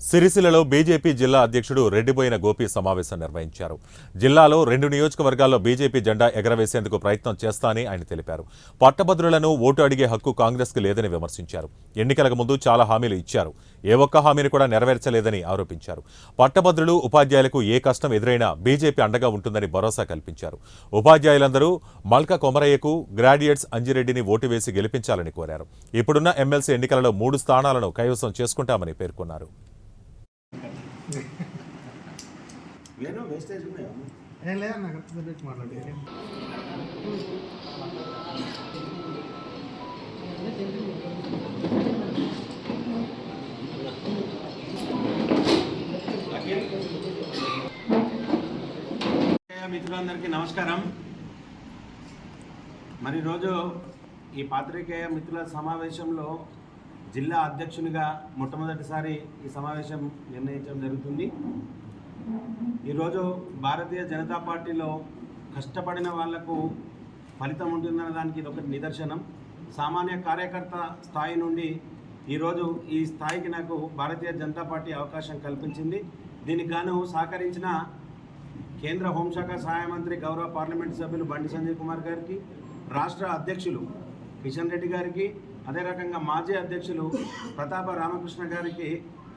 సిరిసిల్లలో బీజేపీ జిల్లా అధ్యక్షుడు రెడ్డిబోయిన గోపి సమావేశం నిర్వహించారు. జిల్లాలో 2 నియోజకవర్గాల్లో బీజేపీ జెండా ఎగరవేసేందుకు ప్రయత్నం చేస్తానని ఆయన తెలిపారు. పట్టభద్రులను ఓటు అడిగే హక్కు కాంగ్రెస్కు లేదని విమర్శించారు. ఎన్నికలకు ముందు చాలా హామీలు ఇచ్చారు, ఏ ఒక్క హామీని కూడా నెరవేర్చలేదని ఆరోపించారు. పట్టభద్రులు, ఉపాధ్యాయులకు ఏ కష్టం ఎదురైనా బీజేపీ అండగా ఉంటుందని భరోసా కల్పించారు. ఉపాధ్యాయులందరూ మల్క కొమరయ్యకు, గ్రాడ్యుయేట్స్ అంజిరెడ్డిని ఓటు వేసి గెలిపించాలని కోరారు. ఇప్పుడున్న ఎమ్మెల్సీ ఎన్నికలలో 3 స్థానాలను కైవసం చేసుకుంటామని పేర్కొన్నారు. లేను వేస్టేజ్ ఉన్నాయా ఏం లేదన్న పెట్టి మాట్లాడి మిత్రులందరికీ నమస్కారం. మరి రోజు ఈ పాత్రికేయ మిత్రుల సమావేశంలో జిల్లా అధ్యక్షునిగా మొట్టమొదటిసారి ఈ సమావేశం నిర్ణయించడం జరుగుతుంది. ఈరోజు భారతీయ జనతా పార్టీలో కష్టపడిన వాళ్లకు ఫలితం ఉంటుందన్న దానికి ఇది ఒకటి నిదర్శనం. సామాన్య కార్యకర్త స్థాయి నుండి ఈరోజు ఈ స్థాయికి నాకు భారతీయ జనతా పార్టీ అవకాశం కల్పించింది. దీనికి గాను సహకరించిన కేంద్ర హోంశాఖ సహాయ మంత్రి, గౌరవ పార్లమెంటు సభ్యులు బండి సంజయ్ కుమార్ గారికి, రాష్ట్ర అధ్యక్షులు కిషన్ రెడ్డి గారికి, అదే రకంగా మాజీ అధ్యక్షులు ప్రతాప రామకృష్ణ గారికి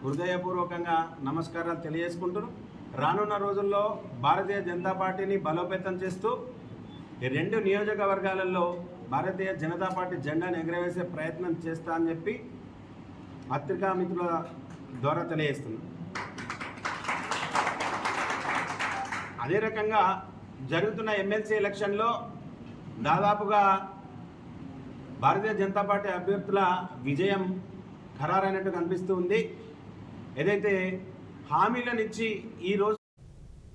హృదయపూర్వకంగా నమస్కారాలు తెలియజేసుకుంటున్నాను. రానున్న రోజుల్లో భారతీయ జనతా పార్టీని బలోపేతం చేస్తూ ఈ 2 నియోజకవర్గాలలో భారతీయ జనతా పార్టీ జెండాను ఎగరవేసే ప్రయత్నం చేస్తా అని చెప్పి పత్రికా మిత్రుల ద్వారా తెలియజేస్తున్నాను. అదే రకంగా జరుగుతున్న ఎమ్మెల్సీ ఎలక్షన్లో దాదాపుగా భారతీయ జనతా పార్టీ అభ్యర్థుల విజయం ఖరారైనట్టు కనిపిస్తూ ఉంది. ఏదైతే హామీలను ఇచ్చి ఈరోజు